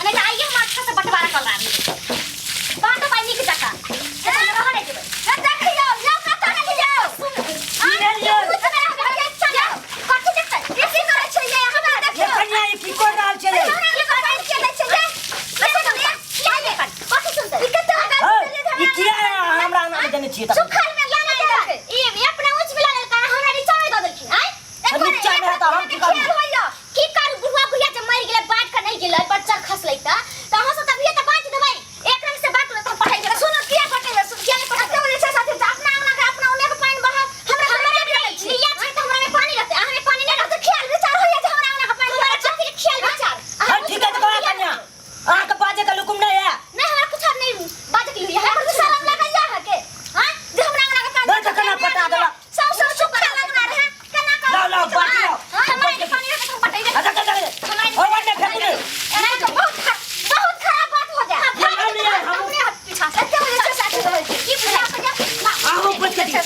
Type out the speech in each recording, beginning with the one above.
नहीं आइए हम अच्छा से बंटवारा कर रहा है बात तो पानी की जगह रहा नहीं देबे ना देखियो जाओ का तो नहीं जाओ आ कुछ मेरा घर चलो कथि देखते इसी करे छै ये हमरा देखियो कन्या की कर रहल छै ये करे चले छै ये क्या देखन कथि सुनते ई कते ई किया हमरा नाम देने छियै त सुखल में लाना दे ई अपने उच्च मिला लेता हमरा नीचा में द देलखिन आय नीचा में रहता हम की करू की करू बुढ़वा बुढ़िया जब मर गेले बात का नहीं गेले बच्चा खस लइता त हम से तभी त बात देबै एक रंग से बात त पढ़ाई गेले सुनो किया पढ़े सुन किया नहीं पढ़े तो बोले साथी अपना अपना ओने के पानी बहा हमरा लिया छै त हमरा में पानी रहते हमें पानी नहीं रहते ख्याल विचार हो जाए हमरा ओने के पानी हमरा छाती के ख्याल विचार हां ठीक है तो कन्या आ के बाजे का हुकुम नहीं है नहीं हमरा कुछ नहीं बाजे के लिए हमरा शर्म लगल जा के हां जे हमरा ओने के पानी नहीं कना पटा देला सब सुखा लगना रहे कना कर लो बात लो हमारे के पानी रहते हम पटाई दे अच्छा और वने फेंक दे नहीं तो बहुत खराब बात हो जाए हम अपने हाथ पीछा से क्या वजह से साथ रहे की पूछा कर आओ बच के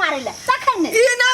मारे ले तखन ने ई ना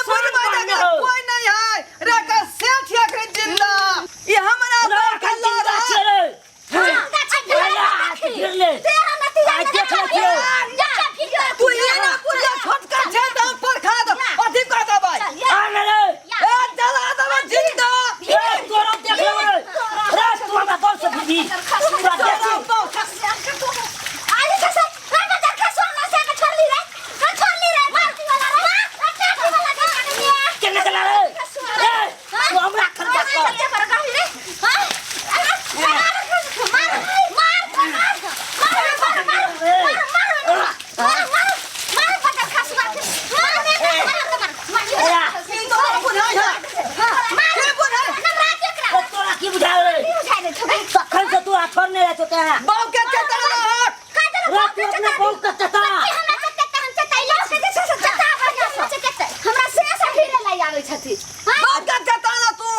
होता है बाप के चटा हट का दे रात में अपने बहू का चटा हमरा चक्के त हम चटाई लो से चटा बजा चक्के हमरा से फिरे लाई आवे छथि बाप के चटा ना तू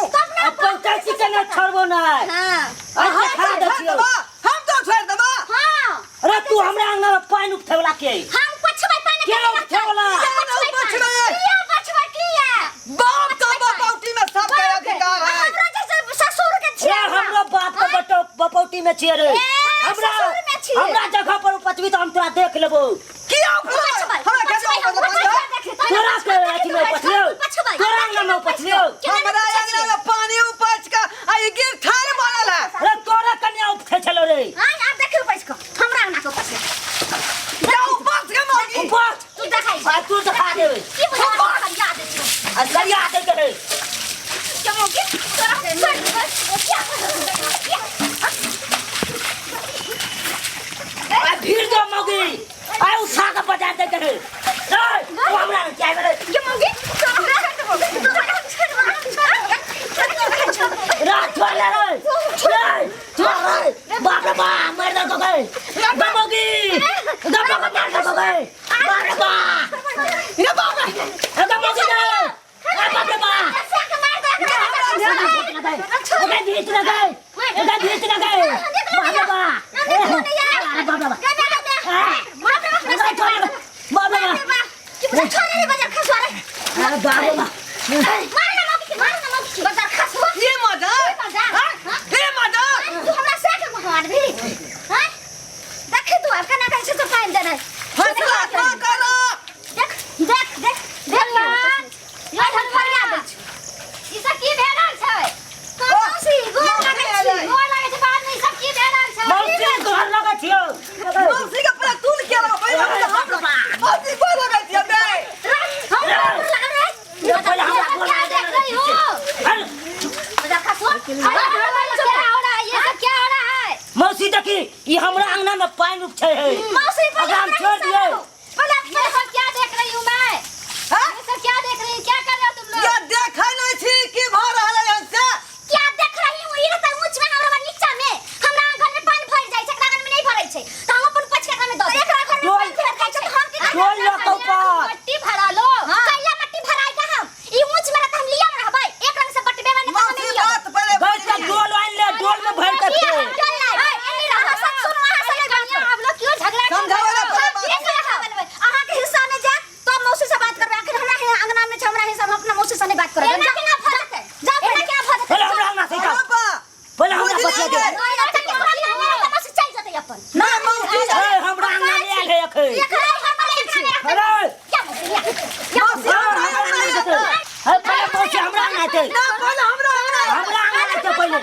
अब पंचायती के न छोड़बो ना हां अच्छा खा दे हम तो छोड़ देबा हां अरे तू हमरा अंगना में पानी उठेवला के हम पछबै पानी के उठेवला किया पछबै किया बाप का बपौती में सब के अधिकार है हमरा जैसे ससुर के ये छिया हमरो बाप के बपौती में छिए रे हमरा ससुर में छिए। हमरा जगह पर उपजबी तो हम तोरा देख लेबो किया हमरा के जाओ तोरा के अथी में उपजलियो तोरा अंगना में उपजलियो हमरा अंगना में पानी उपज का आई गिर ठार बनल है अरे तोरा कन्या उठे चलो रे हां आप देखियो पैस को हमरा अंगना को पछे जाओ बस के मोगी ऊपर तू देखाई तू दिखा देबे की बुझा याद है गरिया दे के रे क्यों की तोरा से क्या आ भीड़ दो मौगी आ उठा के बजा दे के रे रे तू हमरा क्या रे क्यों मौगी रात छोड़ ले रे छोड़ रे बाप रे बाप मार दे तो गए मौगी दबा के मार दे तो गए बाप रे बाप रे बाप रे मौगी दे बाप रे बाप ओके धीरे से लगे ओके धीरे से लगे बाप रे बाप बाप रे बाप ये मजा ये मजा फैसला का करो मौसी घर लगा छियो मौसी का पूरा तूल के लो भाई मौसी को लगा दिया बे मौसी देखी ये हमरा अंगना में पानी उठे है अगर हम छोड़ दिए ये देखा नहीं थी कि भर रहा है से मट्टी भरा लो कैला मट्टी भराई का हम ई ऊंच में हम लिया में रहबै एक रंग से पट्टी बेवा ने मौसी बात पहले गैस का डोल आन ले डोल में भर के ये हम चल लाई एनी रहा सब सुन वहां से गनिया हम लोग क्यों झगड़ा समझाओ ना पहले बात अहां के हिस्सा में जा तो मौसी से बात करबे आखिर हमरा अंगना में हमरा हिस्सा हम अपना मौसी से नहीं बात करबे जा क्या फर्क है जा फिर क्या फर्क है पहले हमरा अंगना से का पापा पहले हमरा बचा दे मौसी चल जते अपन ना मौसी हमरा अंगना में आल है अखे ये खराई हम अरे क्या मौसी पहले मौसी हमरा अंगना से ना पहले हमरा अंगना से पहले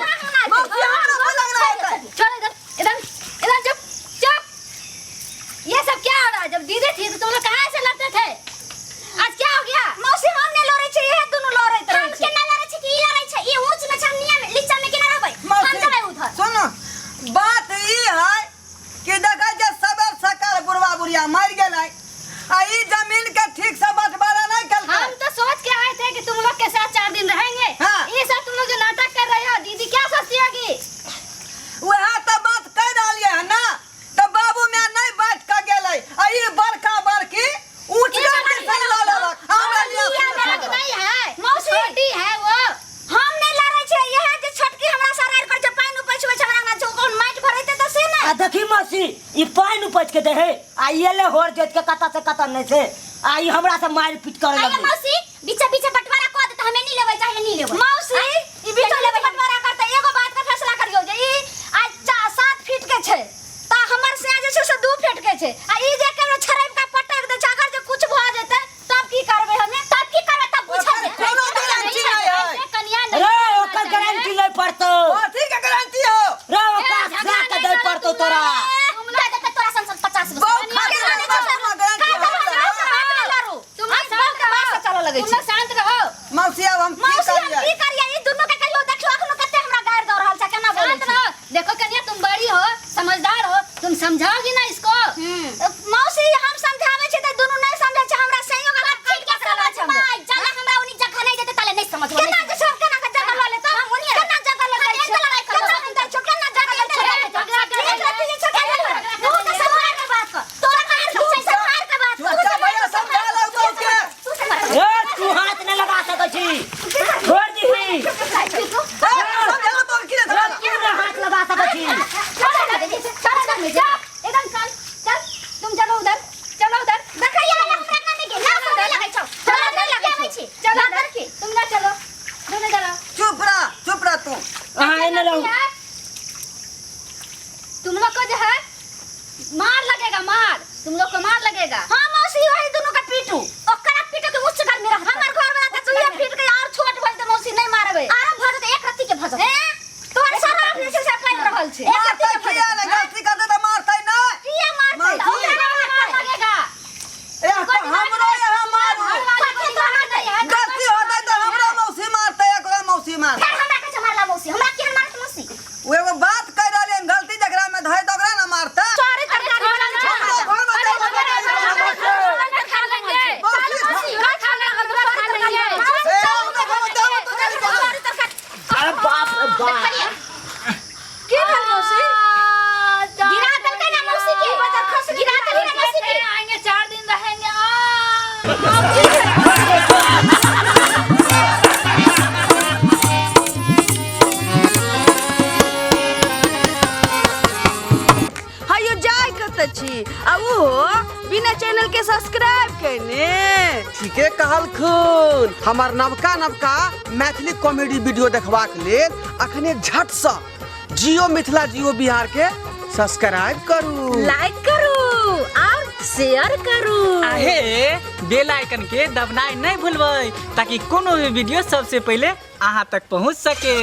मौसी हमरा को लग रहा है चल इधर चुप चुप ये सब क्या हो रहा है जब दीदी थी तो तुम लोग कहां से लड़ते थे आज क्या हो गया मौसी हमने लड़े छे ये दोनों लड़े थे हम केना लड़े छे की लड़े छे ये ऊंच में छमनिया में लीचा में केना रहबै हम जबै उधर सुनो बात ई है कि देखा जे सबर सकार बुढ़वा बुढ़िया मर गेलै आ ई जमीन के ठीक से बंटवारा नहीं कल हम तो सोच के आए थे कि तुम लोग के साथ 4 दिन रहेंगे हाँ। ये सब तुम लोग जो नाटक कर रहे हो दीदी क्या सोचती होगी वह तो बात कह डालिए है ना तो बाबू में नहीं बैठ के गेलै आ ई बड़का बड़की ऊंच के संग लड़लक हमरा ये मेरा तो नहीं है मौसी छोटी है वो हम नहीं लड़े छे यह जे छोटकी हमरा सरार कर छे पानी उपछवे छे हमरा ना कौन माइट भरैते तो से ना आ देखी मौसी ई पानी उपज के दे है आ ये ले होर जोत के कता से कता नहीं से आ ई हमरा से मार पीट करे आया लगी मौसी बीचे बीचे बंटवारा कर दे तो हमें नहीं लेबै चाहे नहीं लेबै मौसी ई बीचे लेबै बंटवारा करते एगो बात का फैसला करियो जे ई आज 7 फीट के छे ता हमर से जे छे से 2 फीट के छे आ ई जे के छरैब का पटक दे अगर जे कुछ भ जेते तब की करबै हमें तब की करबै तब पूछल जे कोनो गारंटी नहीं है कन्या रे नहीं ओकर गारंटी ले पड़तो ठीक है गारंटी हो रे ओकर जा के दे पड़तो तोरा तुम ले देते तोरा संसद 50 बहुत गारंटी तुम चलो लगे तुम शांत रहो मौसी अब हम की करिए की करिए ई दोनों के कहियो देखलो अखनो कते हमरा गायर दौड़ रहल छै केना बोलै छी देखो कन्या तुम बड़ी हो समझदार हो तुम समझाओगी ना इसको मौसी हम समझावे छी त दोनों नहीं समझे छै हमरा सही का ठीक के समझ छै चला हमरा उनी जगह नहीं देते ताले नहीं समझ केना जे सब केना के जगह ले तो केना जगह ले छै केना जगह ले छै छी छोड़ दी समझला तो किने था पूरा हाथ लगा सकत छी एकदम चल चल तुम चलो उधर देखैया हमरा ना के ना लगे छौ चलो ना लगे छी चलो अंदर की तुम ना चलो दोनों चलो चुप रह तू हां इने रहो तुम लोग को जो है मार लगेगा तुम लोग को मार लगेगा हां मौसी वही दोनों का पीटू ओकरा पीटो के उच्च घर में रह हमर घर वाला त चुया पीट के और छोट भल त मौसी नहीं मारबे आराम भज त एक रत्ती के भज तोरे सारा अपने से पाइन रहल छे एक रत्ती के भज किया गलती कर दे त मारतै ना किया मारतै ओकरा मार लगेगा ए हमरा यहां मार गलती होतै त हमरा मौसी मारतै एकरा मौसी मार फिर हमरा के मारला मौसी हमरा केहन मारत मौसी वो एगो बात कह रहलियन गलती जकरा में धय दगरा ना मारता सारे तरकारी बना ले अरे बाप रे बाप की भल मौसी गिरा दल के ना मौसी के गिरा दल ना मौसी के आएंगे 4 दिन रहेंगे हायो जाय कत छी आ वो बिना चैनल के सब्सक्राइब करने ठीके कहलखुन हमार नवका मैथिली कॉमेडी वीडियो देखबाक लेल अखने झट सँ जियो मिथिला जियो बिहार के सब्सक्राइब करू लाइक करू और शेयर करू आहे बेल आइकन के दबनाई नहीं भूलबै ताकि कोनो भी वीडियो सबसे पहले अहाँ तक पहुंच सके।